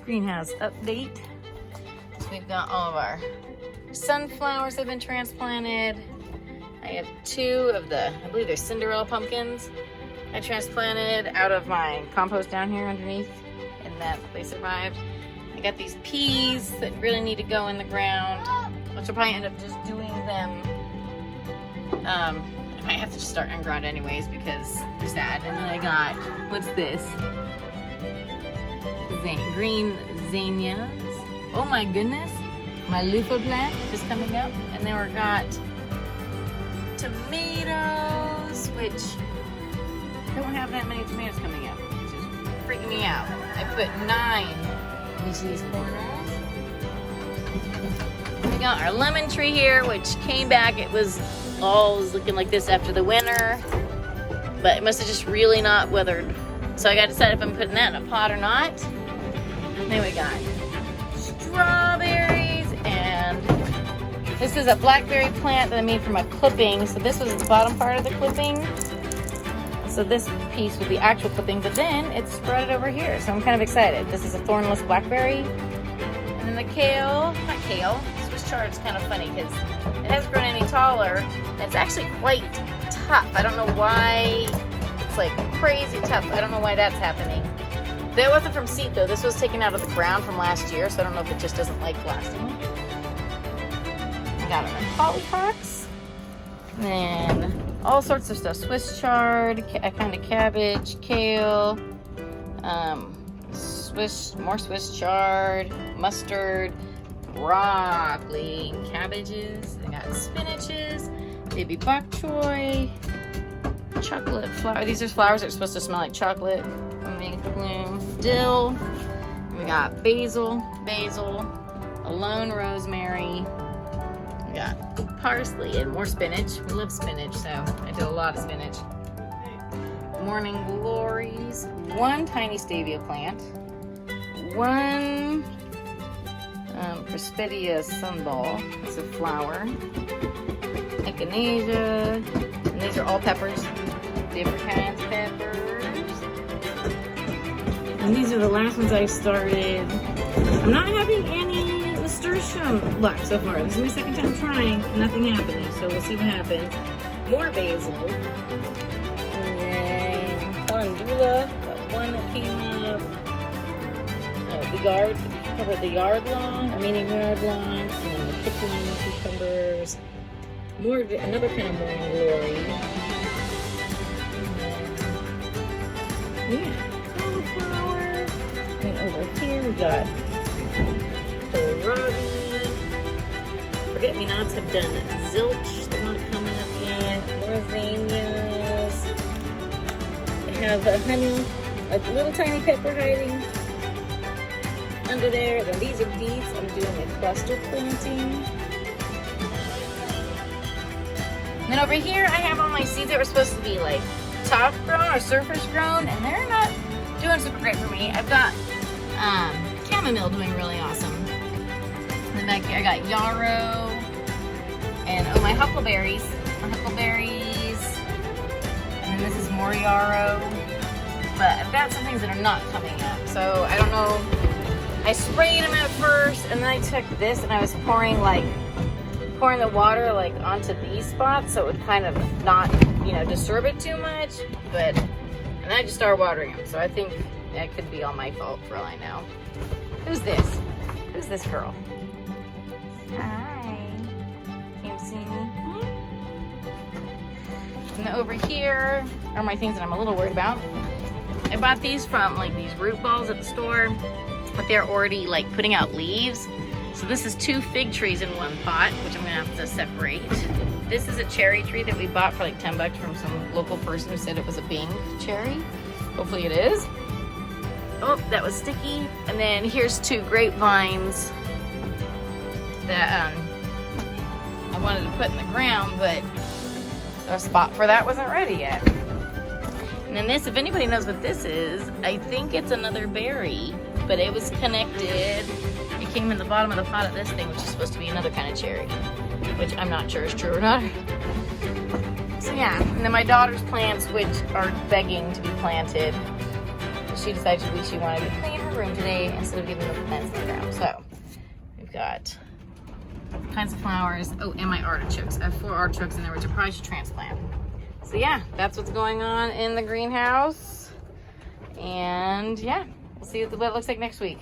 greenhouse update. So we've got all of our sunflowers have been transplanted. I have 2 of the, I believe they're Cinderella pumpkins I transplanted out of my compost down here underneath, and that they survived. I got these peas that really need to go in the ground, which I'll probably end up just doing them. I might have to just start on ground anyways because they're sad. And then I got, what's this? Green zinnias. Oh my goodness. My loofah plant is coming up. And then we got tomatoes, which don't have that many tomatoes coming up, which is freaking me out. I put 9 in each of these corners. We got our lemon tree here, which came back. It was looking like this after the winter, but it must have just really not weathered. So I got to decide if I'm putting that in a pot or not. Then we got strawberries, and this is a blackberry plant that I made from a clipping. So this was the bottom part of the clipping. So this piece was the actual clipping, but then it's spread over here. So I'm kind of excited. This is a thornless blackberry. And then the kale, not kale, Swiss chard is kind of funny because it hasn't grown any taller. And it's actually quite tough. I don't know why. It's like crazy tough. I don't know why that's happening. That wasn't from seed though. This was taken out of the ground from last year, so I don't know if it just doesn't like blasting. I got our hollyhocks. Then all sorts of stuff. Swiss chard, a kind of cabbage, kale, more Swiss chard, mustard, broccoli, cabbages. I got spinaches, baby bok choy, chocolate flower. These are flowers that are supposed to smell like chocolate. Bloom, dill. We got basil, alone rosemary. We got parsley and more spinach. We love spinach, so I do a lot of spinach. Morning glories. 1 tiny stevia plant. 1 Prospedia sunball. It's a flower. Echinacea. And these are all peppers. Different kinds of peppers. And these are the last ones I started. I'm not having any nasturtium luck so far. This is my second time trying. Nothing happening, so we'll see what happens. More basil. And then calendula. Got 1 that came up. The yard lawn, remaining yard lawn. And then the pickling cucumbers. Another kind of morning glory. Yeah. And over here we got kohlrabi. Forget-me-nots have done zilch. They're not coming up yet. More zinnias. I have a little tiny pepper hiding under there. Then these are beets. I'm doing a cluster planting. And then over here I have all my seeds that were supposed to be like top grown or surface grown, and they're not doing super great for me. I've got chamomile doing really awesome. And then back here I got yarrow and my huckleberries. And then this is more yarrow. But I've got some things that are not coming up. So I don't know. I sprayed them at first, and then I took this and I was pouring the water like onto these spots so it would kind of not, disturb it too much. And I just started watering them, so I think that could be all my fault for all I know. Who's this? Who's this girl? Hi. Can you see me? And then over here are my things that I'm a little worried about. I bought these from these root balls at the store, but they're already putting out leaves. So this is 2 fig trees in 1 pot, which I'm gonna have to separate. This is a cherry tree that we bought for $10 from some local person who said it was a Bing cherry. Hopefully it is. Oh, that was sticky. And then here's 2 grapevines that I wanted to put in the ground, but the spot for that wasn't ready yet. And then this, if anybody knows what this is, I think it's another berry, but it was connected. It came in the bottom of the pot of this thing, which is supposed to be another kind of cherry, which I'm not sure is true or not. So yeah, and then my daughter's plants, which are begging to be planted. She decided she wanted to clean watering today instead of giving the plants in the ground. So we've got all kinds of flowers. Oh, and my artichokes. I have 4 artichokes in there, which I probably should transplant. So yeah, that's what's going on in the greenhouse. And yeah, we'll see what it looks like next week.